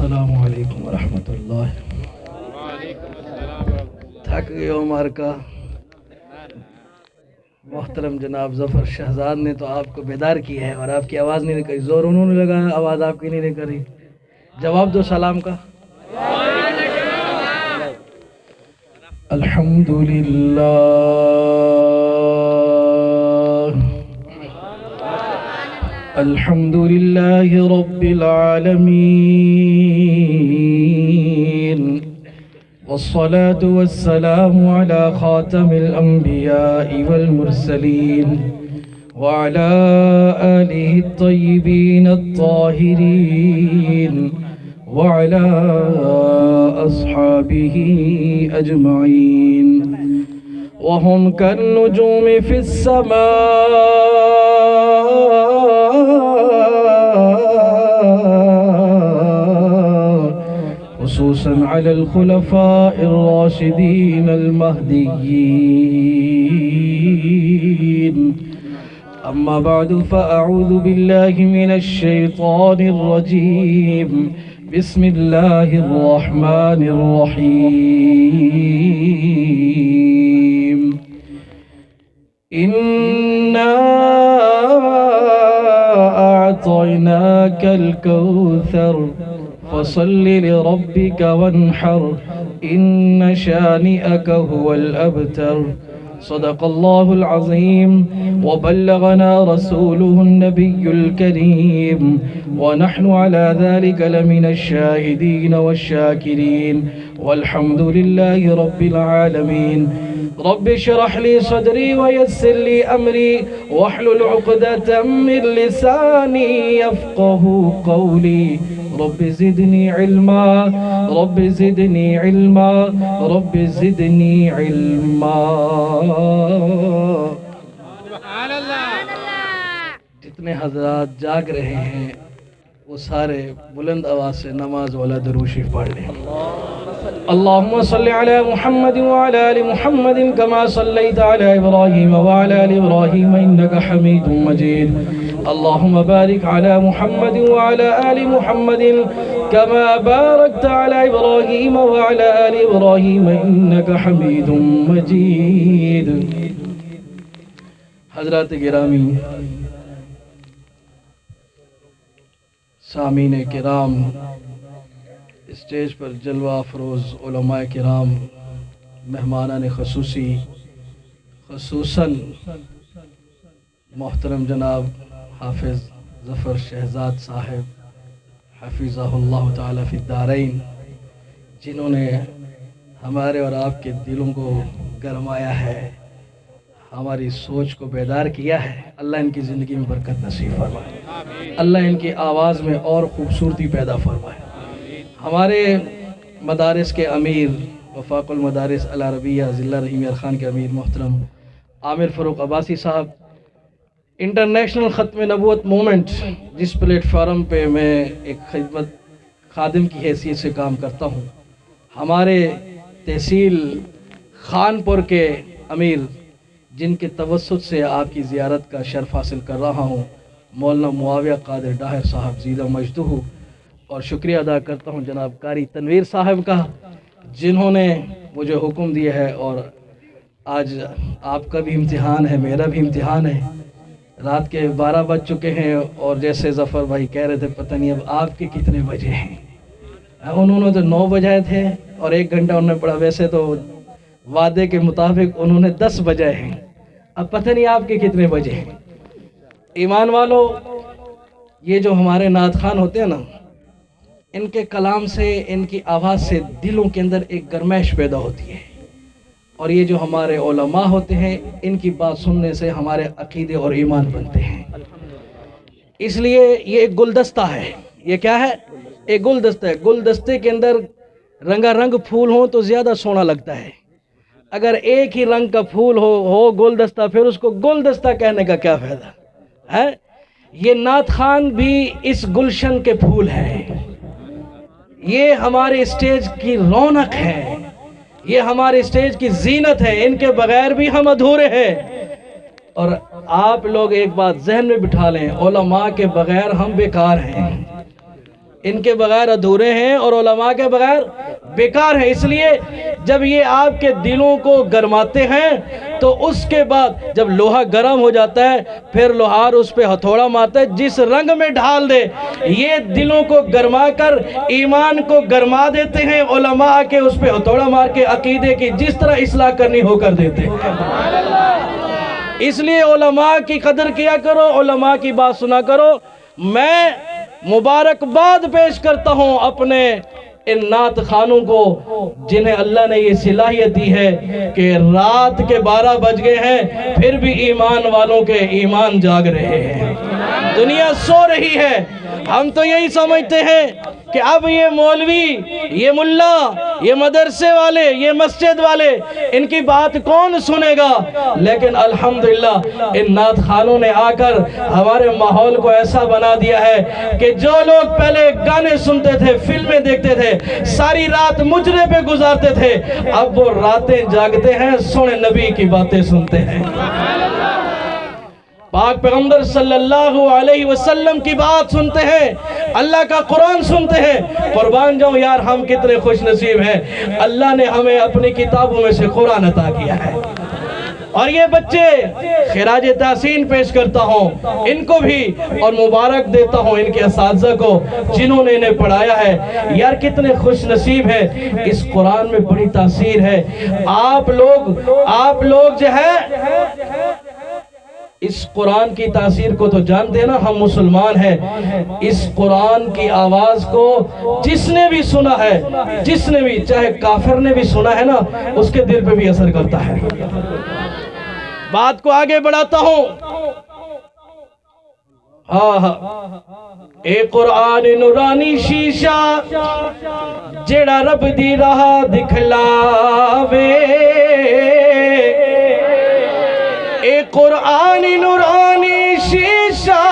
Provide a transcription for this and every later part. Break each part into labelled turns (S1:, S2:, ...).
S1: السلام علیکم ورحمۃ اللہ۔ تھک گئے عمر کا محترم جناب ظفر شہزاد نے تو آپ کو بیدار کیا ہے اور آپ کی آواز نہیں نکلی، زور انہوں نے لگایا، آواز آپ کی نہیں نکلی۔ جواب دو سلام کا۔ الحمدللہ الحمدللہ رب العالمین والصلاة والسلام على خاتم الأنبياء والمرسلين وعلى آله الطيبين الطاهرين وعلى أصحابه أجمعين وهم كالنجوم في السماء خصوصا على الخلفاء الراشدين المهديين أما بعد فأعوذ بالله من الشيطان الرجيم بسم الله الرحمن الرحيم إنا أعطيناك الكوثر فصل لربك وانحر إن شانئك هو الأبتر صدق الله العظيم وبلغنا رسوله النبي الكريم ونحن على ذلك لمن الشاهدين والشاكرين والحمد لله رب العالمين رب اشرح لي صدري ويسر لي أمري واحلل عقدة من لساني يفقه قولي رب زدني علما رب زدني علما رب زدني علما۔ جتنے حضرات جاگ رہے ہیں وہ سارے بلند آواز سے نماز والا درود شریف پڑھ لیں۔ اللهم صل على محمد وعلى آل محمد كما صليت على إبراهيم وعلى آل إبراهيم إنك حميد مجيد اللهم بارك على محمد وعلى آل محمد كما باركت على إبراهيم وعلى آل إبراهيم إنك حميد مجيد۔ حضرات گرامی، سامعین کرام، اسٹیج پر جلوہ افروز علماء کرام، مہمانان خصوصی، خصوصاً محترم جناب حافظ ظفر شہزاد صاحب حفظہ اللہ تعالیٰ فی الدارین، جنہوں نے ہمارے اور آپ کے دلوں کو گرمایا ہے، ہماری سوچ کو بیدار کیا ہے۔ اللہ ان کی زندگی میں برکت نصیب فرمائے، اللہ ان کی آواز میں اور خوبصورتی پیدا فرمائے۔ ہمارے مدارس کے امیر، وفاق المدارس العربیہ ضلع رحیم یار خان کے امیر محترم عامر فاروق عباسی صاحب، انٹرنیشنل ختم نبوت مومنٹ جس پلیٹ فارم پہ میں ایک خدمت خادم کی حیثیت سے کام کرتا ہوں، ہمارے تحصیل خانپور کے امیر، جن کے توسط سے آپ کی زیارت کا شرف حاصل کر رہا ہوں، مولانا معاویہ قادر ڈاہر صاحب زیدہ مجدہ، اور شکریہ ادا کرتا ہوں جناب قاری تنویر صاحب کا، جنہوں نے مجھے حکم دیا ہے، اور آج آپ کا بھی امتحان ہے، میرا بھی امتحان ہے۔ رات کے 12 بج چکے ہیں اور جیسے ظفر بھائی کہہ رہے تھے پتہ نہیں اب آپ کے کتنے بجے ہیں۔ انہوں نے تو 9 بجائے تھے اور 1 گھنٹہ انہوں نے پڑھا، ویسے تو وعدے کے مطابق انہوں نے 10 بجائے ہیں، اب پتہ نہیں آپ کے کتنے بجے ہیں۔ ایمان والو، یہ جو ہمارے نعت خوان ہوتے ہیں نا، ان کے کلام سے، ان کی آواز سے دلوں کے اندر ایک گرمائش پیدا ہوتی ہے، اور یہ جو ہمارے علماء ہوتے ہیں ان کی بات سننے سے ہمارے عقیدے اور ایمان بنتے ہیں۔ اس لیے یہ ایک گلدستہ ہے۔ یہ کیا ہے؟ ایک گلدستہ ہے۔ گلدستے کے اندر رنگا رنگ پھول ہوں تو زیادہ سونا لگتا ہے، اگر ایک ہی رنگ کا پھول ہو گلدستہ، پھر اس کو گلدستہ کہنے کا کیا فائدہ ہے؟ یہ نعت خوان بھی اس گلشن کے پھول ہیں، یہ ہمارے اسٹیج کی رونق ہے، یہ ہمارے اسٹیج کی زینت ہے، ان کے بغیر بھی ہم ادھورے ہیں۔ اور آپ لوگ ایک بات ذہن میں بٹھا لیں، علماء کے بغیر ہم بیکار ہیں۔ ان کے بغیر ادھورے ہیں اور علماء کے بغیر بیکار ہیں۔ اس لیے جب یہ آپ کے دلوں کو گرماتے ہیں تو اس کے بعد جب لوہا گرم ہو جاتا ہے پھر لوہار اس پہ ہتھوڑا مارتا ہے، جس رنگ میں ڈھال دے، یہ دلوں کو گرما کر ایمان کو گرما دیتے ہیں۔ علماء کے اس پہ ہتھوڑا مار کے عقیدے کی جس طرح اصلاح کرنی ہو کر دیتے ہیں۔ اس لیے علماء کی قدر کیا کرو، علماء کی بات سنا کرو۔ میں مبارکباد پیش کرتا ہوں اپنے ان نعت خانوں کو جنہیں اللہ نے یہ صلاحیت دی ہے کہ رات کے 12 بج گئے ہیں پھر بھی ایمان والوں کے ایمان جاگ رہے ہیں، دنیا سو رہی ہے۔ ہم تو یہی سمجھتے ہیں کہ اب یہ مولوی، یہ ملا، یہ مدرسے والے، یہ مسجد والے، ان کی بات کون سنے گا؟ لیکن الحمدللہ ان نعت خانوں نے آ کر ہمارے ماحول کو ایسا بنا دیا ہے کہ جو لوگ پہلے گانے سنتے تھے، فلمیں دیکھتے تھے، ساری رات مجرے پہ گزارتے تھے، اب وہ راتیں جاگتے ہیں، سونے نبی کی باتیں سنتے ہیں، پاک پیغمبر صلی اللہ علیہ وسلم کی بات سنتے ہیں، اللہ کا قرآن سنتے ہیں۔ قربان جاؤں یار، ہم کتنے خوش نصیب ہیں، اللہ نے ہمیں اپنی کتابوں میں سے قرآن عطا کیا ہے۔ اور یہ بچے خراج تحسین پیش کرتا ہوں ان کو بھی، اور مبارک دیتا ہوں ان کے اساتذہ کو جنہوں نے انہیں پڑھایا ہے۔ یار کتنے خوش نصیب ہیں، اس قرآن میں بڑی تاثیر ہے۔ آپ لوگ جو ہے اس قرآن کی تاثیر کو تو جانتے ہیں نا، ہم مسلمان ہیں، اس قرآن کی آواز کو جس نے بھی سنا ہے، جس نے بھی، چاہے کافر نے بھی سنا ہے نا، اس کے دل پہ بھی اثر کرتا ہے۔ بات کو آگے بڑھاتا ہوں۔ اے قرآن نورانی شیشہ جیڑا رب دی راہ دکھلاوے، اے قرآن نورانی شیشہ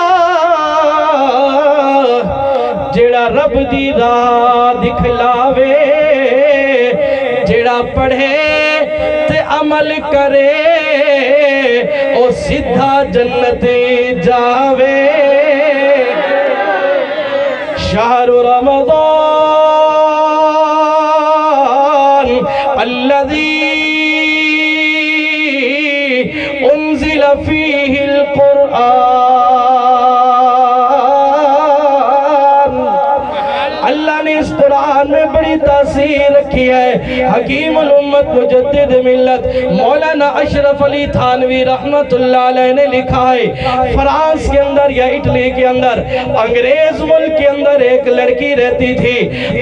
S1: جیڑا رب دی راہ دکھلاوے، جیڑا پڑھے تے عمل کرے او سدھا جنت جاوے۔ شہر رمضان الذی انزل فیہ القرآن، اللہ نے اس قرآن میں بڑی تاثیر رکھی ہے۔ حکیم الامت مجدد ملت مولانا اشرف علی تھانوی رحمت اللہ علیہ نے لکھا ہے، فرانس کے اندر یا اٹلی کے اندر، انگریز ملک کے اندر ایک لڑکی رہتی تھی،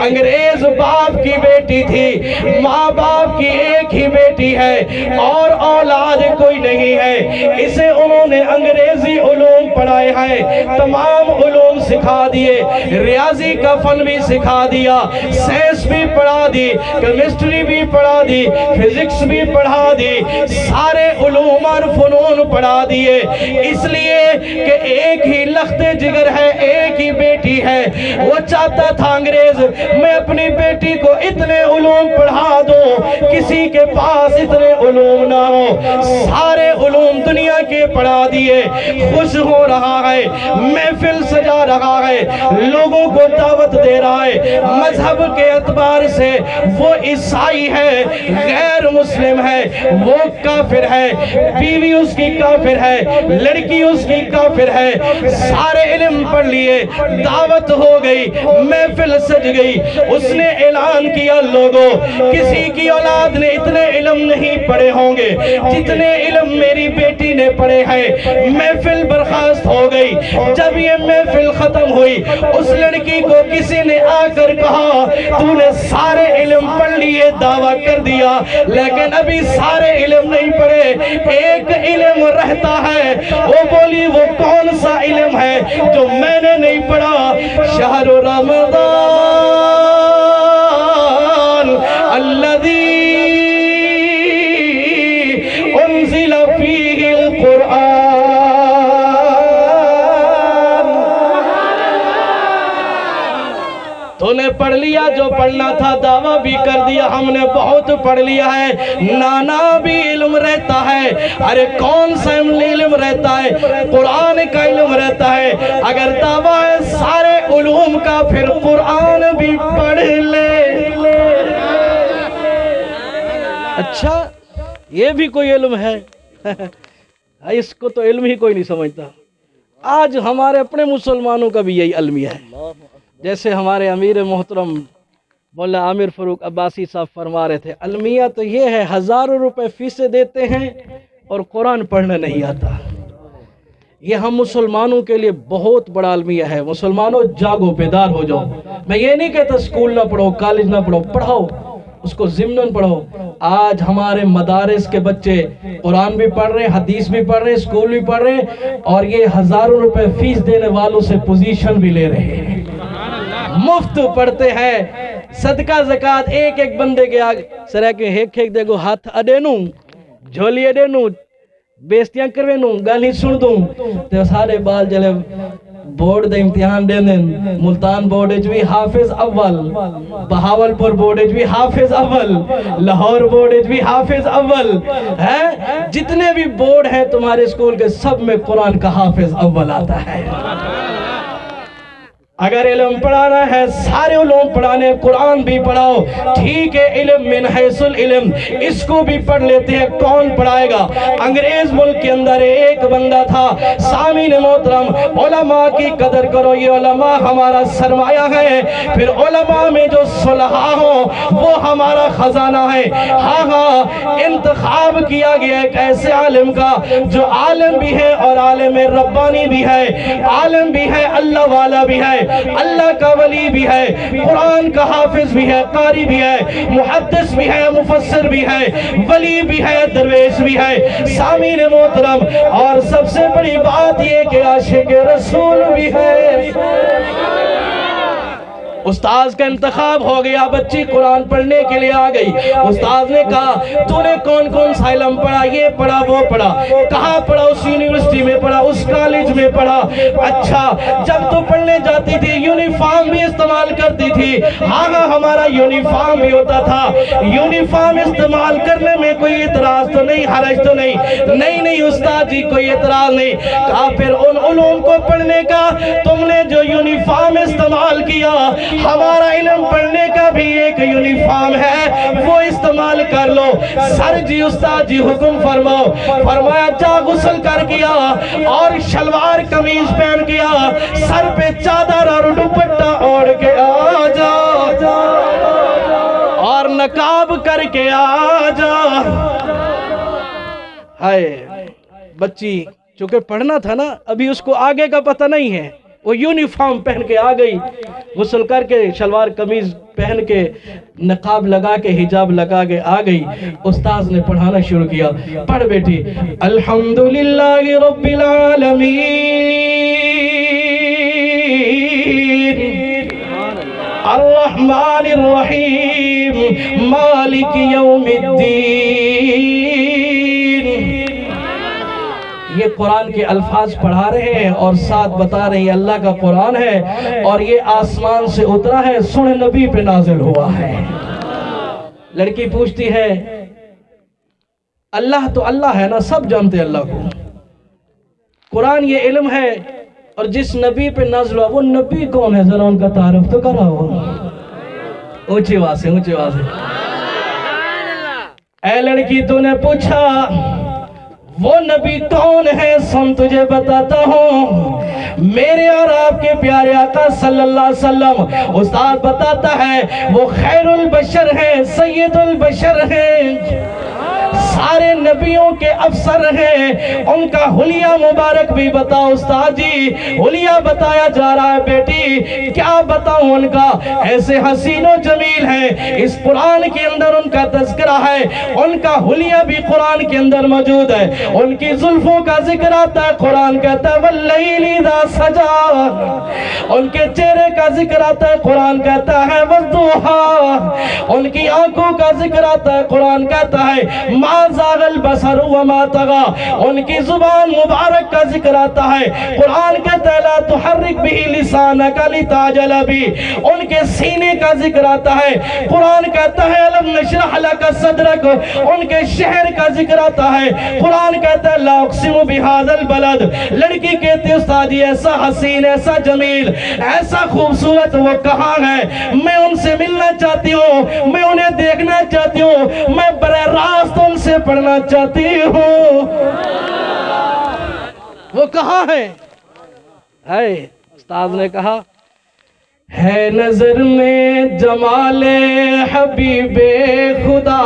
S1: انگریز باپ کی بیٹی تھی، ماں باپ کی ایک ہی بیٹی ہے اور اولاد کوئی نہیں ہے۔ اسے انہوں نے انگریزی علوم پڑھائے ہیں، تمام علوم سکھا دیے، ریاضی کا فن بھی سکھا دیا، سائنس بھی پڑھا دی، کیمسٹری بھی پڑھا دی، فزکس بھی پڑھا دی، سارے علوم اور فنون پڑھا دیے، اس لیے کہ ایک ہی لخت جگر ہے، ایک ہی بیٹی ہے۔ وہ چاہتا تھا انگریز میں اپنی بیٹی کو اتنے علوم پڑھا دوں کسی کے پاس اتنے علوم نہ ہو، سارے علوم دنیا کے پڑھا دیے۔ خوش ہو رہا ہے، محفل سجا رہا ہے، لوگوں کو دعوت دے رہا ہے، مذہب کے اعتبار سے وہ عیسائی ہے، غیر مسلم ہے، وہ کافر ہے، بیوی اس کی کافر ہے، لڑکی اس کی کافر ہے، سارے علم پڑھ لیے، دعوت ہو گئی، محفل سج گئی۔ اس نے اعلان کیا، لوگوں کسی کی اولاد نے اتنے علم نہیں پڑھے ہوں گے جتنے علم میری بیٹی نے پڑھے ہیں۔ محفل برخاست ہو گئی۔ جب یہ محفل ختم ہوئی، اس لڑکی کو کسی نے آ کر کہا، تو نے سارے علم پڑھ لیے، دعویٰ کر دیا، لیکن ابھی سارے علم نہیں پڑھے، ایک علم رہتا ہے۔ وہ بولی، وہ کون سا علم ہے جو میں نے نہیں پڑھا؟ شہر رمضان الذی انزل فیہ القرآن۔ تو نے پڑھ لیا جو پڑھنا تھا، دعویٰ بھی کر دیا، ہم نے بہت پڑھ لیا ہے، نانا بھی علم رہتا ہے۔ ارے کون سا علم رہتا ہے؟ قرآن کا علم رہتا ہے۔ اگر دعویٰ ہے سارے علوم علوم کا پھر قرآن بھی پڑھ لے۔ اچھا یہ بھی کوئی علم ہے؟ اس کو تو علم ہی کوئی نہیں سمجھتا۔ آج ہمارے اپنے مسلمانوں کا بھی یہی المیہ ہے۔ جیسے ہمارے امیر محترم مولا عامر فاروق عباسی صاحب فرما رہے تھے، المیہ تو یہ ہے ہزاروں روپے فیسیں دیتے ہیں اور قرآن پڑھنا نہیں آتا۔ یہ ہم مسلمانوں کے لیے بہت بڑا المیہ ہے۔ مسلمانوں جاگو، بیدار ہو جاؤ۔ میں یہ نہیں کہتا اسکول نہ پڑھو، کالج نہ پڑھو، پڑھاؤ، اس کو ضمناً پڑھو۔ آج ہمارے مدارس کے بچے قرآن بھی پڑھ رہے ہیں، حدیث بھی پڑھ رہے ہیں، اسکول بھی پڑھ رہے ہیں، اور یہ ہزاروں روپے فیس دینے والوں سے پوزیشن بھی لے رہے ہیں، مفت پڑھتے ہیں۔ صدقہ زکاة ایک ایک بندے کے آگے سر ہے کہ ایک دیکھو ہاتھ اڈے نوں جھولی اڈے نوں بیستیاں کروے نوں گالی سن دوں تو سارے بال جلے بورڈ دے امتحان دے دیں۔ ملتان بورڈ بھی حافظ اول، بہاولپور بورڈ بھی حافظ اول، لاہور بورڈ بھی حافظ اول ہے۔ جتنے بھی بورڈ ہیں تمہارے اسکول کے سب میں قرآن کا حافظ اول آتا ہے۔ اگر علم پڑھانا ہے سارے علوم پڑھانے، قرآن بھی پڑھاؤ، ٹھیک ہے۔ علم من حیث العلم، اس کو بھی پڑھ لیتے ہیں، کون پڑھائے گا؟ انگریز ملک کے اندر ایک بندہ تھا۔ سامعین محترم، علماء کی قدر کرو، یہ علماء ہمارا سرمایہ ہے۔ پھر علماء میں جو صلحاء ہوں وہ ہمارا خزانہ ہے۔ ہاں ہاں، انتخاب کیا گیا ایک ایسے عالم کا جو عالم بھی ہے اور عالم ربانی بھی ہے، عالم بھی ہے، اللہ والا بھی ہے، اللہ کا ولی بھی ہے، قرآن کا حافظ بھی ہے، قاری بھی ہے، محدث بھی ہے، مفسر بھی ہے، ولی بھی ہے، درویش بھی ہے۔ سامعین محترم، اور سب سے بڑی بات یہ کہ عاشق رسول بھی ہے۔ استاذ کا انتخاب ہو گیا، بچی قرآن پڑھنے کے لیے آ گئی۔ استاذ نے کہا تو نے کون کون سا علم پڑھا؟ یہ پڑھا، وہ پڑھا۔ کہاں پڑھا؟ اس یونیورسٹی میں پڑھا، اس کالج میں پڑھا۔ اچھا، جب تو پڑھنے جاتی تھی یونیفارم بھی استعمال کرتی تھی؟ ہاں ہاں، ہمارا یونیفارم بھی ہوتا تھا۔ یونیفارم استعمال کرنے میں کوئی اعتراض تو نہیں، حرج تو نہیں؟ نہیں استاد جی، کوئی اعتراض نہیں۔ کہا پھر ان علوم کو پڑھنے کا تم نے جو یونیفارم استعمال کیا، ہمارا علم پڑھنے کا بھی ایک یونیفارم ہے، وہ استعمال کر لو۔ سر جی استاد جی حکم فرماؤ۔ فرمایا جا غسل کر کیا اور شلوار قمیض پہن کیا، سر پہ چادر اور دوپٹہ اوڑھ کے آ جا، اور نقاب کر کے آ جا۔ ہائے، بچی چونکہ پڑھنا تھا نا، ابھی اس کو آگے کا پتہ نہیں ہے، وہ یونیفارم پہن کے آ گئی، غسل کر کے شلوار قمیض پہن کے نقاب لگا کے حجاب لگا کے آ گئی۔ استاذ نے پڑھانا شروع کیا، پڑھ بیٹی، الحمدللہ رب العالمین الرحمن الرحیم مالک یوم الدین۔ یہ قرآن کے الفاظ پڑھا رہے ہیں اور ساتھ بتا رہے ہیں اللہ کا قرآن ہے اور یہ آسمان سے اترا ہے، سن نبی پہ نازل ہوا ہے۔ لڑکی پوچھتی ہے اللہ تو اللہ ہے نا، سب جانتے اللہ کو، قرآن یہ علم ہے، اور جس نبی پہ نازل ہوا وہ نبی کون ہے؟ ذرا ان کا تعارف تو کرا ہو، اونچی آواز سے، اونچی آواز سے۔ اے لڑکی، تو نے پوچھا وہ نبی کون ہے؟ سن تجھے بتاتا ہوں، میرے اور آپ کے پیارے آقا صلی اللہ علیہ وسلم۔ استاد بتاتا ہے وہ خیر البشر ہیں، سید البشر ہیں، سارے نبیوں کے افسر ہیں، ان کا حلیہ مبارک بھی بتاؤ۔ استاد جی حلیہ بتایا جا رہا ہے، بیٹی کیا بتاؤں ان کا؟ ایسے حسین و جمیل ہیں، اس قرآن کے اندر ان کا تذکرہ ہے، ان کا حلیہ بھی قرآن کے اندر موجود ہے، ان کی زلفوں کا ذکر آتا ہے، قرآن کہتا ہے واللیل اذا سجا، ان کے چہرے کا ذکر آتا ہے، قرآن کہتا ہے والضحیٰ، ان کی آنکھوں کا ذکر آتا ہے، قرآن کہتا ہے ما زاغ البصر وما طغى، ان کی زبان مبارک کا ذکر آتا ہے، قرآن کہتا ہے لا تحرک به لسانک لتعجل به، ان کے سینے کا ذکر آتا ہے، قرآن کہتا ہے الم نشرح لک صدرک، ان کے شہر کا ذکر آتا ہے، قرآن کہتا ہے لا اقسم بهذا البلد، لڑکی کہتے ہیں استاد جی ایسا حسین، ایسا جمیل، ایسا خوبصورت وہ کہاں ہے، میں ان سے ملنا چاہتی ہوں، میں انہیں دیکھنا چاہتی ہوں، میں براہ راست ان سے پڑھنا چاہتی ہوں، وہ کہاں ہے؟ استاد نے کہا ہے نظر میں جمال حبیب خدا،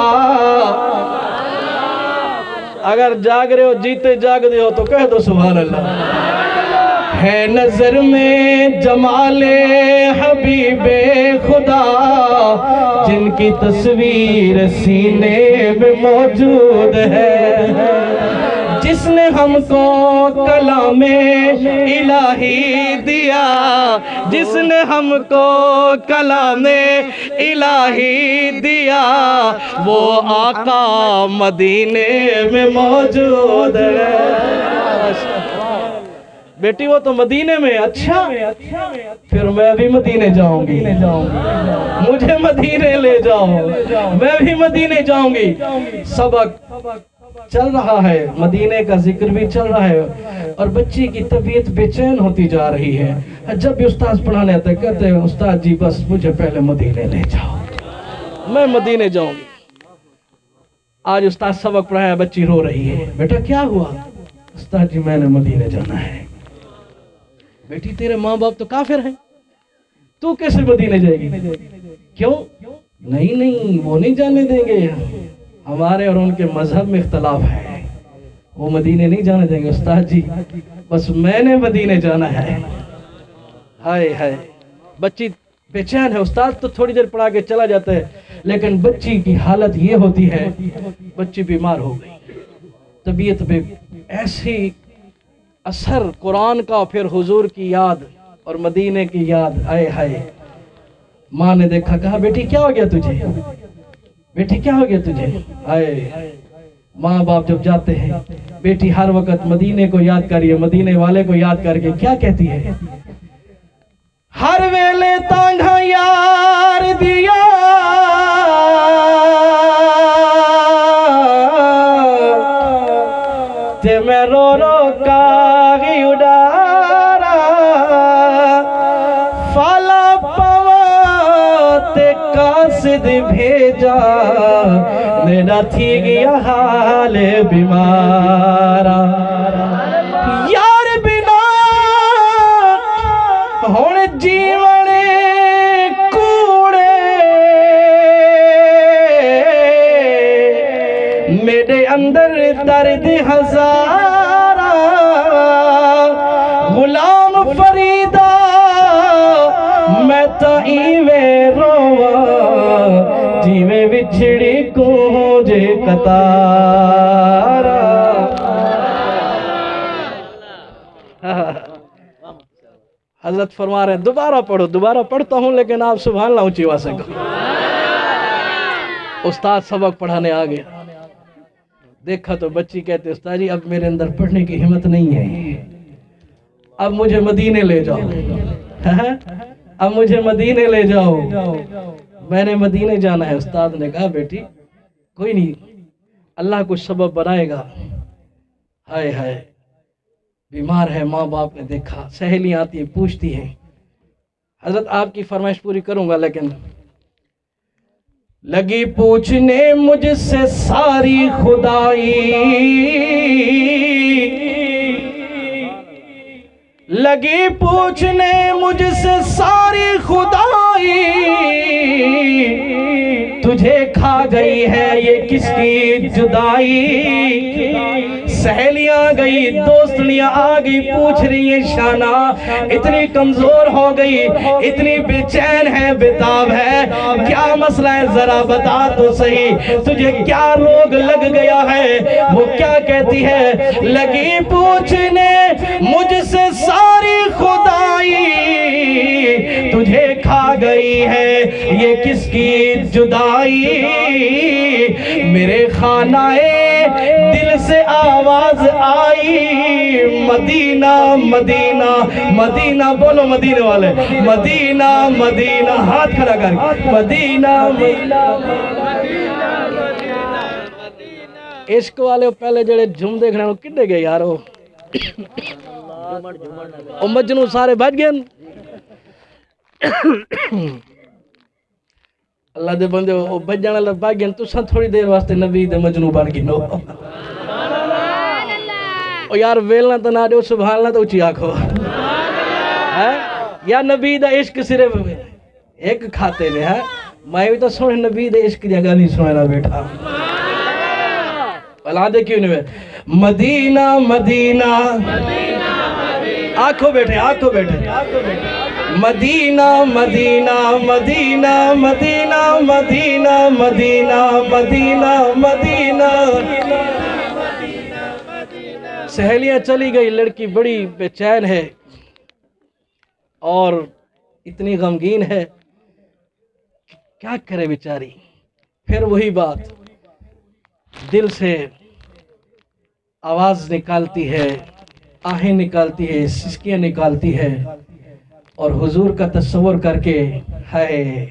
S1: اگر جاگ رہے ہو جیتے جاگ رہے ہو تو کہہ دو سبحان اللہ، ہے نظر میں جمال حبیب خدا، جن کی تصویر سینے میں موجود ہے، جس نے ہم کو کلام الہی دیا، جس نے ہم کو کلام الہی دیا، وہ آقا مدینے میں موجود ہے۔ بیٹی وہ تو مدینے میں، اچھا پھر میں بھی مدینے جاؤں گی، مجھے مدینے لے جاؤ، میں بھی مدینے جاؤں گی۔ سبق چل رہا ہے، مدینے کا ذکر بھی چل رہا ہے، اور بچی کی طبیعت بے چین ہوتی جا رہی ہے۔ جب بھی استاد پڑھانے آتے کہتے ہیں استاد جی بس مجھے پہلے مدینے لے جاؤ، میں مدینے جاؤں گی۔ آج استاد سبق پڑھایا، بچی رو رہی ہے، بیٹا کیا ہوا؟ استاد جی میں نے مدینے جانا ہے۔ بیٹی تیرے ماں باپ تو کافر ہیں، تو کیسے مدینے جائے گی؟ کیوں؟ نہیں وہ نہیں جانے دیں گے، ہمارے اور ان کے مذہب میں اختلاف ہے، وہ مدینے نہیں جانے دیں گے۔ استاد جی بس میں نے مدینے جانا ہے۔ ہائے ہائے، بچی بے چین ہے، استاد تو تھوڑی دیر پڑھا کے چلا جاتا ہے، لیکن بچی کی حالت یہ ہوتی ہے، بچی بیمار ہو گئی، طبیعت پہ ایسی اثر قرآن کا، پھر حضور کی یاد اور مدینے کی یاد، آئے ہائے۔ ماں نے دیکھا، کہا بیٹی کیا ہو گیا تجھے؟ بیٹی کیا ہو گیا تجھے؟ آئے ماں باپ جب جاتے ہیں، بیٹی ہر وقت مدینے کو یاد کریے، مدینے والے کو یاد کر کے کیا کہتی ہے؟ ہر ویلے تانگا یار دیا، تے میں رو رو کاغی اڈارا، فالا پوا تے قاصد بھیجا، میرا تھی گیا حال بیمارا، یار بنا ہون جیونے کوڑے، میرے اندر درد ہزارا، غلام فریدہ میں تائیویں روا، جیویں بچھڑی کو جے قطارا۔ حضرت فرما رہے ہیں دوبارہ پڑھو، دوبارہ پڑھتا ہوں لیکن آپ سبحان اللہ اونچی آواز سے کہو۔ استاد سبق پڑھانے آ گیا، دیکھا تو بچی کہتے استاد جی اب میرے اندر پڑھنے کی ہمت نہیں ہے، اب مجھے مدینے لے جاؤ، اب مجھے مدینے لے جاؤ، میں نے مدینے جانا ہے۔ استاد نے کہا بیٹی کوئی نہیں، اللہ کچھ سبب بنائے گا۔ ہائے ہائے، بیمار ہے، ماں باپ نے دیکھا، سہیلیاں آتی ہیں پوچھتی ہیں، حضرت آپ کی فرمائش پوری کروں گا، لیکن لگی پوچھنے مجھ سے ساری خدائی، لگی پوچھنے مجھ سے ساری خدائی، تجھے کھا گئی ہے یہ کس کی جدائی، سہیلیاں گئی، دوستنیاں آ گئی، پوچھ رہی ہیں شانہ اتنی کمزور ہو گئی، اتنی بے چین ہے، بےتاب ہے، کیا مسئلہ ہے ذرا بتا تو صحیح، تجھے کیا روگ لگ گیا ہے؟ وہ کیا کہتی ہے؟ لگی پوچھنے مجھ سے ساری خدائی، تجھے کھا گئی ہے یہ کس کی جدائی، میرے خانہ دل سے آواز آئی مدینہ مدینہ مدینہ، بولو مدینہ والے، مدینہ مدینہ، ہاتھ کھڑا کر مدینہ مدینہ۔ عشق والے پہلے جڑے جم دیکھنے ہوں کنے گئے یارو، مجنوں سارے بچ گئے۔ اللہ دے بندے وہ بچ جانا اللہ بچ گئے، تساں تھوڑی دیر واسطے نبی دے مجنوں بن گئے نو۔ او یار ویلنا تو نہ دیو، سبحان اللہ تو اچھی آکھو۔ یا نبی دا عشق صرف ایک کھاتے میں ہے، میں بھی تو سونے نبی دے عشق دیا گالی سننا بیٹھا۔ اللہ دے کیوں نہیں مدینہ مدینہ، آنکھوں بیٹھے آنکھوں بیٹھے، مدینہ مدینہ مدینہ مدینہ مدینہ مدینہ مدینہ مدینہ۔ سہیلیاں چلی گئی، لڑکی بڑی بے چین ہے اور اتنی غمگین ہے، کیا کرے بیچاری۔ پھر وہی بات، دل سے آواز نکالتی ہے، آہیں نکالتی ہے، سسکیاں نکالتی ہے، اور حضور کا تصور کر کے ہے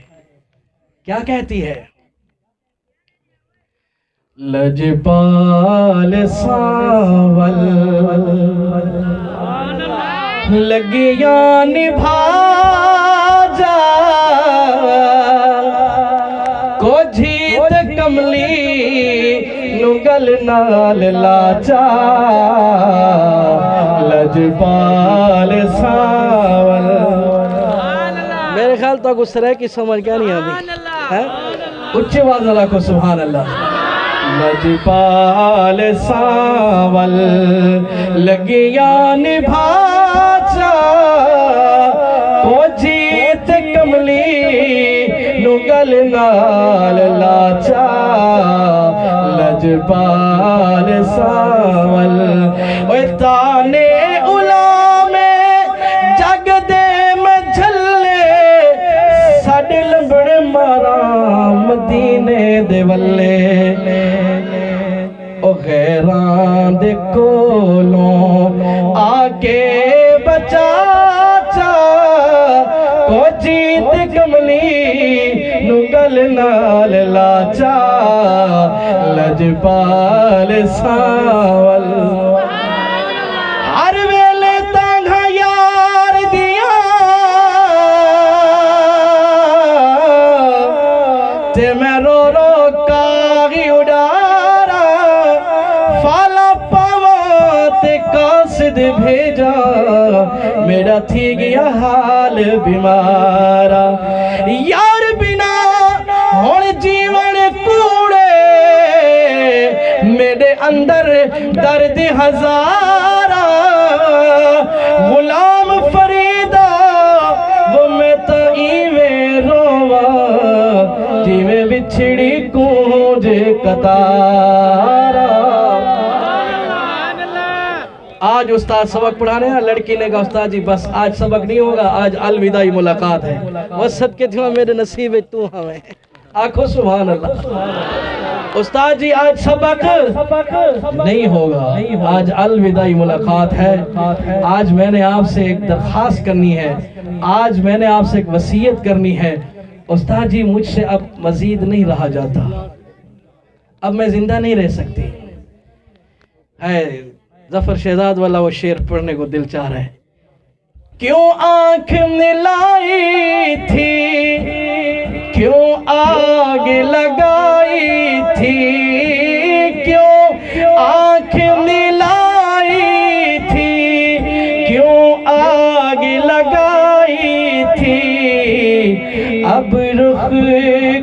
S1: کیا کہتی ہے؟ لجپال ساول لگیاں نبھا جا کو جیت کملی نگل نال لاچا، لجپال ساول۔ میرے خیال تو گسرے کی سمجھ کیا نہیں آتی، اچھی آواز اللہ کو سبحان اللہ۔ لجپال ساول لگیاں نبھا جا کو جیت کملی نگل نال لاچا، لجپال ساول۔ اوہ تانے اولا میں جگ دے میں جھلے، ساڑھے لمبڑ مارا مدینے دے ولے، او غیران دے کولوں آکے بچا چا کو جیت کملی نگل نال لاچا، لجپال ساول۔ ہر ویلے تانگھا یار دیا تے میں رو رو کاغی اڑارا، فالا پاواں تے قاصد بھیجا، میرا تھی گیا حال بیمارا، یار بنا ہون جیون کوڑے، میرے اندر درد ہزارا، غلام فریدہ وہ میں تا ایویں روا، جیویں بچھڑی کونجے قطارا۔ آج استاد سبق پڑھانے ہیں، لڑکی نے کہا استاد جی بس آج سبق نہیں ہوگا، آج الوداعی ملاقات ہے، وہ صدقے تھے میرے نصیب تو ہمیں، آنکھوں سبحان اللہ۔ استاد جی آج سبق نہیں ہوگا، آج الوداعی ملاقات ہے، آج میں نے آپ سے ایک درخواست کرنی ہے، آج میں نے آپ سے ایک وصیت کرنی ہے۔ استاد جی مجھ سے اب مزید نہیں رہا جاتا، اب میں زندہ نہیں رہ سکتی ہے۔ ظفر شہزاد والا وہ شعر پڑھنے کو دل چاہ رہا ہے۔ کیوں آنکھ ملائی تھی، کیوں آگ لگائی تھی، کیوں آنکھ ملائی تھی، کیوں آگ لگائی تھی، اب رخ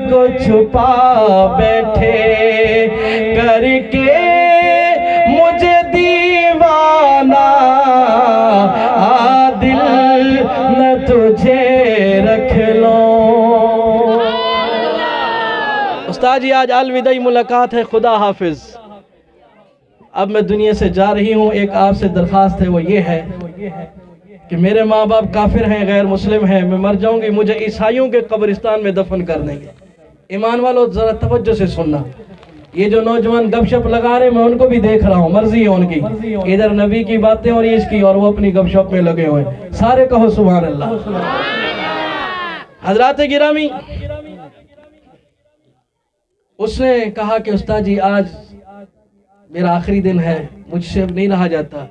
S1: کو چھپا بیٹھے کر کے مجھے دیوانہ، دل نہ تجھے رکھ لو۔ استاد جی آج الوداعی ملاقات ہے، خدا حافظ۔ اب میں دنیا سے جا رہی ہوں، ایک آپ سے درخواست ہے، وہ یہ ہے کہ میرے ماں باپ کافر ہیں، غیر مسلم ہیں، میں مر جاؤں گی، مجھے عیسائیوں کے قبرستان میں دفن کر دیں گے۔ ایمان والو ذرا توجہ سے سننا، یہ جو نوجوان گپ شپ لگا رہے میں ان کو بھی دیکھ رہا ہوں، مرضی ہے ان کی، ادھر نبی کی باتیں اور یہ اس کی، اور وہ اپنی گپ شپ میں لگے ہوئے، سارے کہو سبحان اللہ۔ حضرات گرامی، اس نے کہا کہ استاد جی آج میرا آخری دن ہے، مجھ سے اب نہیں رہا جاتا،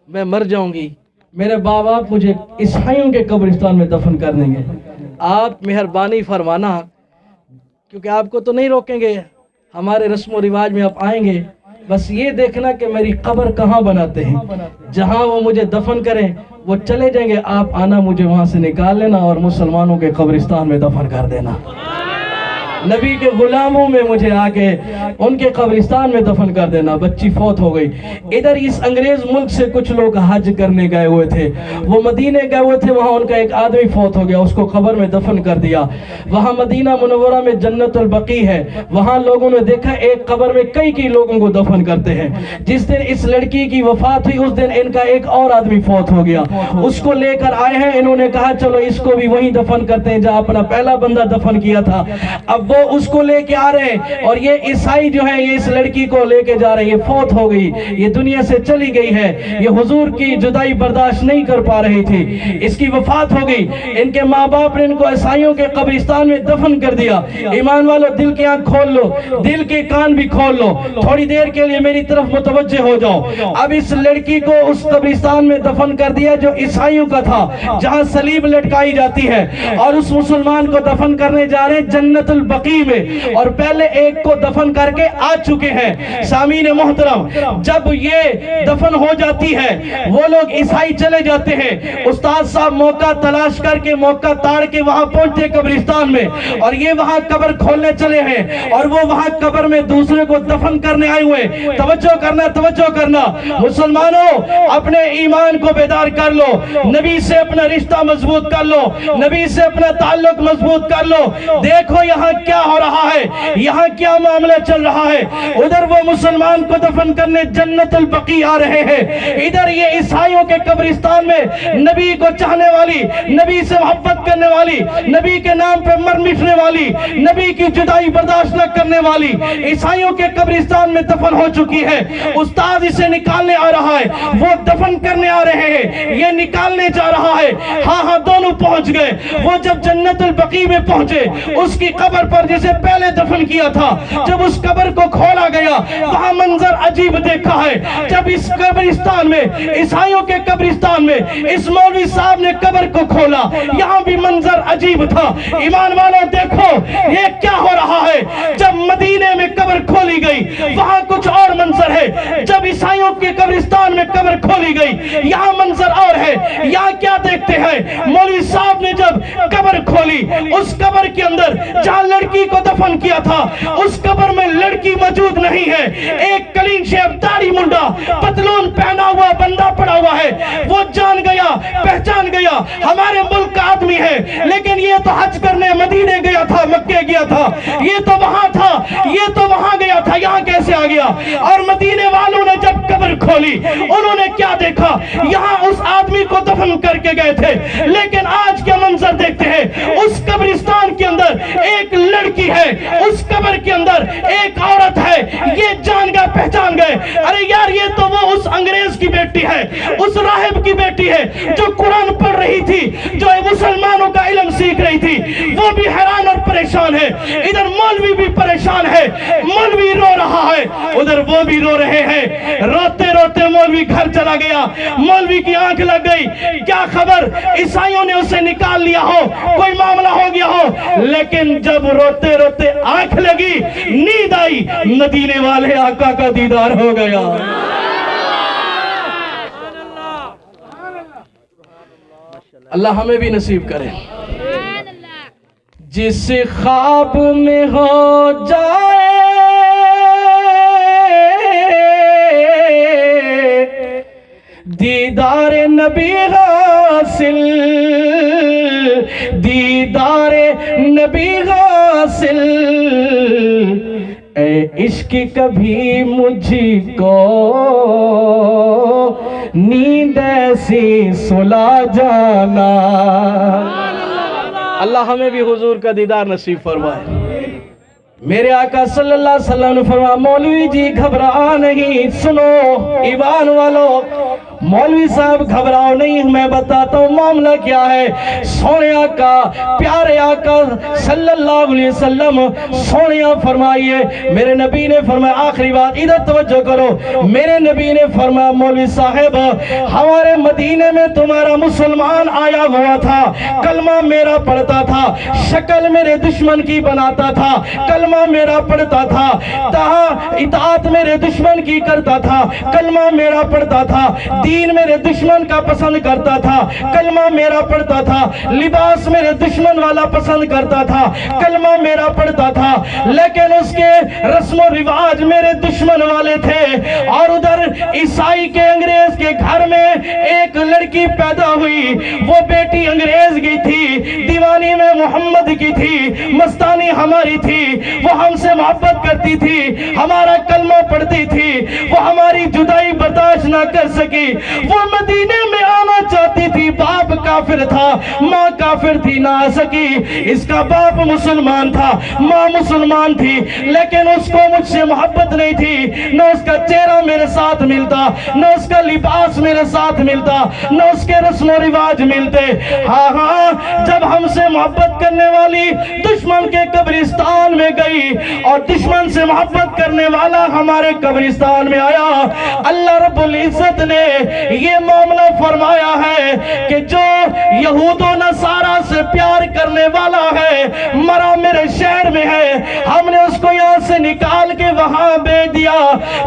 S1: میں مر جاؤں گی، میرے باپ آپ مجھے عیسائیوں کے قبرستان میں دفن کر دیں گے، آپ مہربانی فرمانا، کیونکہ آپ کو تو نہیں روکیں گے، ہمارے رسم و رواج میں آپ آئیں گے، بس یہ دیکھنا کہ میری قبر کہاں بناتے ہیں، جہاں وہ مجھے دفن کریں وہ چلے جائیں گے، آپ آنا مجھے وہاں سے نکال لینا اور مسلمانوں کے قبرستان میں دفن کر دینا، نبی کے غلاموں میں مجھے آکے ان کے قبرستان میں دفن کر دینا۔ بچی فوت ہو گئی۔ ادھر اس انگریز ملک سے کچھ لوگ حج کرنے گئے ہوئے تھے، وہ مدینے گئے ہوئے تھے، وہاں ان کا ایک آدمی فوت ہو گیا، اس کو قبر میں دفن کر دیا۔ وہاں مدینہ منورہ میں جنت البقیع ہے، وہاں لوگوں نے دیکھا ایک قبر میں کئی لوگوں کو دفن کرتے ہیں۔ جس دن اس لڑکی کی وفات ہوئی اس دن ان کا ایک اور آدمی فوت ہو گیا، اس کو لے کر آئے ہیں، انہوں نے کہا چلو اس کو بھی وہیں دفن کرتے ہیں جہاں اپنا پہلا بندہ دفن کیا تھا۔ اب وہ اس کو لے کے آ رہے ہیں اور یہ عیسائی جو ہیں یہ اس لڑکی کو لے کے جا رہے ہیں، یہ فوت ہو گئی، یہ دنیا سے چلی گئی ہے، یہ حضور کی جدائی برداشت نہیں کر پا رہی تھی، اس کی وفات ہو گئی۔ ان کے ماں باپ نے ان کو عیسائیوں کے قبرستان میں دفن کر دیا۔ ایمان والو دل کی آنکھ کھول لو، دل کے کان بھی کھول لو، تھوڑی دیر کے لیے میری طرف متوجہ ہو جاؤ۔ اب اس لڑکی کو اس قبرستان میں دفن کر دیا جو عیسائیوں کا تھا، جہاں صلیب لٹکائی جاتی ہے، اور اس مسلمان کو دفن کرنے جا رہے ہیں جنت البقیع میں، اور پہلے ایک کو دفن کر کے آ چکے ہیں۔ سامعین محترم، جب یہ دفن ہو جاتی ہے وہ لوگ عیسائی چلے جاتے ہیں، استاد صاحب موقع تلاش کر کے موقع تاڑ کے وہاں پہنچتے قبرستان میں، اور یہ وہاں قبر کھولنے چلے ہیں، اور وہ وہاں قبر میں دوسرے کو دفن کرنے آئے ہوئے۔ توجہ کرنا، توجہ کرنا مسلمانوں، اپنے ایمان کو بیدار کر لو، نبی سے اپنا رشتہ مضبوط کر لو، نبی سے اپنا تعلق مضبوط کر لو۔ دیکھو یہاں کیا ہو رہا ہے، یہاں کیا معاملہ چل رہا ہے۔ ادھر وہ مسلمان کو دفن کرنے جنت البقیع آ رہے ہیں، ادھر یہ عیسائیوں کے قبرستان میں نبی کو چاہنے والی، نبی سے محبت کرنے والی، نبی کے نام پہ مر مٹنے والی، نبی کی جدائی برداشت نہ کرنے والی عیسائیوں کے قبرستان میں دفن ہو چکی ہے۔ استاد اسے نکالنے آ رہا ہے، وہ دفن کرنے آ رہے ہیں، یہ نکالنے جا رہا ہے۔ ہاں دونوں پہنچ گئے۔ وہ جب جنت البقیع میں پہنچے، اس کی قبر پر جسے پہلے دفن کیا تھا، جب اس قبر کو کھولا گیا وہاں منظر عجیب دیکھا ہے۔ جب اس قبرستان میں، عیسائیوں کے قبرستان میں اس مولوی صاحب نے قبر کو کھولا، یہاں بھی منظر عجیب تھا۔ ایمان والوں دیکھو یہ کیا ہو رہا ہے۔ جب مدینے میں قبر کھولی گئی وہاں کچھ اور منظر ہے، جب عیسائیوں کے قبرستان میں قبر کھولی گئی یہاں منظر اور ہے۔ یہاں کیا دیکھتے ہیں، مولوی صاحب نے جب قبر کھولی، اس قبر کے اندر جہاں لڑکی کو دفن کیا تھا اس قبر میں لڑکی موجود نہیں ہے، ایک کلین شیو داڑھی منڈا پتلون پہنا ہوا بندہ پڑا ہوا ہے۔ وہ جان گیا، پہچان گیا ہمارے ملک کا آدمی ہے، لیکن یہ تو حج کرنے مدینے گیا تھا، مکے گیا تھا، یہ تو وہاں تھا، یہ تو وہاں گیا تھا، یہاں کیسے آ گیا؟ اور مدینے والوں نے جب قبر کھولی انہوں نے کیا دیکھا، یہاں اس آدمی کو دفن کر کے گئے تھے، لیکن آج کیا منظر دیکھتے ہیں، اس قبرستان کے اندر ایک لڑکی ہے، اس قبر کے اندر ایک عورت ہے۔ یہ جان گئے، پہچان گئے، ارے یار یہ تو وہ اس انگریز کی بیٹی ہے، اس راہب کی بیٹی ہے جو قرآن پڑھ رہی تھی، جو مسلمانوں کا علم سیکھ رہی تھی۔ وہ بھی حیران اور پریشان ہے، ادھر مولوی بھی پریشان ہے، مولوی رو رہا ہے، ادھر وہ بھی رو رہے ہیں۔ روتے روتے مولوی گھر چلا گیا، مولوی کی آنکھ لگ گئی، کیا خبر عیسائیوں نے اسے نکال لیا ہو، کوئی معاملہ ہو گیا ہو۔ لیکن جب روتے روتے آنکھ لگی، نیند آئی، مدینے والے آقا کا دیدار ہو گیا۔ اللہ ہمیں بھی نصیب کرے۔ جس خواب میں ہو جائے دیدار نبی حاصل، دیدار نبی حاصل، اے عشق کبھی مجھ کو نیند ایسی سلا جانا۔ اللہ ہمیں بھی حضور کا دیدار نصیب فرمائے۔ میرے آقا صلی اللہ علیہ وسلم نے فرمایا مولوی جی گھبراؤ نہیں، سنو ایمان والو، مولوی صاحب گھبراؤ نہیں، میں بتاتا ہوں معاملہ کیا ہے۔ سونے آقا، پیارے آقا صلی اللہ علیہ وسلم سونے فرمائیے، میرے نبی نے فرمایا آخری بات ادھر توجہ کرو، میرے نبی نے فرمایا مولوی صاحب ہمارے مدینے میں تمہارا مسلمان آیا ہوا تھا، کلمہ میرا پڑھتا تھا، شکل میرے دشمن کی بناتا تھا، کلمہ میرا پڑھتا تھا، اطاعت میرے دشمن کی کرتا تھا، کلمہ میرا پڑھتا تھا، دین میرے دشمن کا پسند کرتا تھا، کلمہ میرا پڑھتا تھا، لباس میرے دشمن والا پسند کرتا تھا، کلمہ میرا پڑھتا تھا، لیکن اس کے رسم و رواج میرے دشمن والے تھے۔ اور ادھر عیسائی کے انگریز کے گھر میں ایک لڑکی پیدا ہوئی، وہ بیٹی انگریز کی تھی، دیوانی میں محمد کی تھی، مستانی ہماری تھی، وہ ہم سے محبت کرتی تھی، ہمارا کلمہ پڑھتی تھی، وہ ہماری جدائی برداشت نہ کر سکی، وہ مدینے میں آنا چاہتی تھی، باپ کافر تھا، ماں کافر تھی، نہ آ سکی۔ اس کا باپ مسلمان تھا، ماں مسلمان تھی، لیکن اس کو مجھ سے محبت نہیں تھی، نہ اس کا چہرہ میرے ساتھ ملتا، نہ اس کا لباس میرے ساتھ ملتا، نہ اس کے رسم و رواج ملتے۔ ہاں ہاں، جب ہم سے محبت کرنے والی دشمن کے قبرستان میں گئی اور دشمن سے محبت کرنے والا ہمارے قبرستان میں آیا، اللہ رب العزت نے یہ معاملہ فرمایا ہے کہ جو یہود و نصارہ سے پیار کرنے والا ہے مرا میرے شہر میں ہے، ہم نے اس کو یہاں سے نکال کے وہاں بھیج دیا۔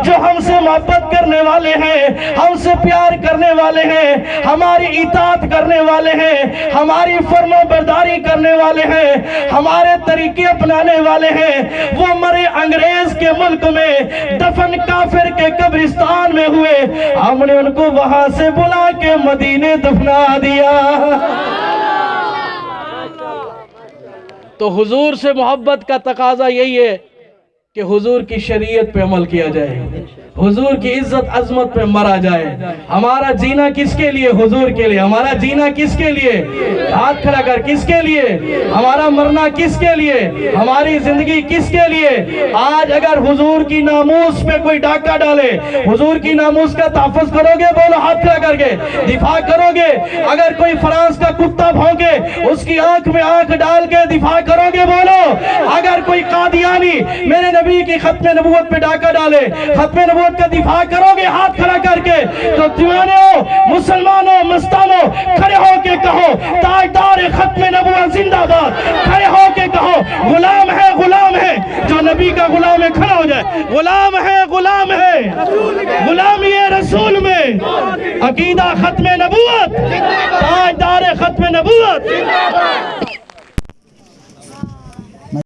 S1: جو ہم سے محبت کرنے والے ہیں، ہم سے پیار کرنے والے ہیں، ہماری اطاعت کرنے والے ہیں، ہماری فرما برداری کرنے والے ہیں، ہمارے طریقے اپنانے والے ہیں، وہ مرے انگریز کے ملک میں دفن کافر کے قبرستان میں ہوئے، ہم نے ان کو وہاں سے بلا کے مدینے دفنا دیا۔ تو حضور سے محبت کا تقاضا یہی ہے کہ حضور کی شریعت پہ عمل کیا جائے، حضور کی عزت عظمت پہ مرا جائے۔ ہمارا جینا کس کے لیے؟ حضور کے لیے۔ ہمارا جینا کس کے لیے؟ ہاتھ کھڑا کر، کس کے لیے؟ ہمارا مرنا کس کے لیے؟ ہماری زندگی کس کے لیے؟ آج اگر حضور کی ناموس پہ کوئی ڈاکہ ڈالے، حضور کی ناموس کا تحفظ کرو گے؟ بولو ہاتھ کھڑا کر کے، دفاع کرو گے؟ اگر کوئی فرانس کا کتا بھونکے اس کی آنکھ میں آنکھ ڈال کے دفاع کرو گے؟ بولو۔ اگر کوئی قادیانی میرے نبی کی ختم نبوت پہ ڈاکہ ڈالے، ختم نبوت کا دفاع کرو گے ہاتھ کھڑا کر کے؟ تو دیوانوں، مسلمانوں، مستانوں، کھڑے ہو کے کہو تاجدار ختم نبوت زندہ باد، کھڑے ہو کے کہو غلام ہے، غلام ہے، جو نبی کا غلام ہے کھڑا ہو جائے، غلام ہے، غلام ہے، غلامی رسول میں عقیدہ ختم نبوت، تاجدار ختم نبوت۔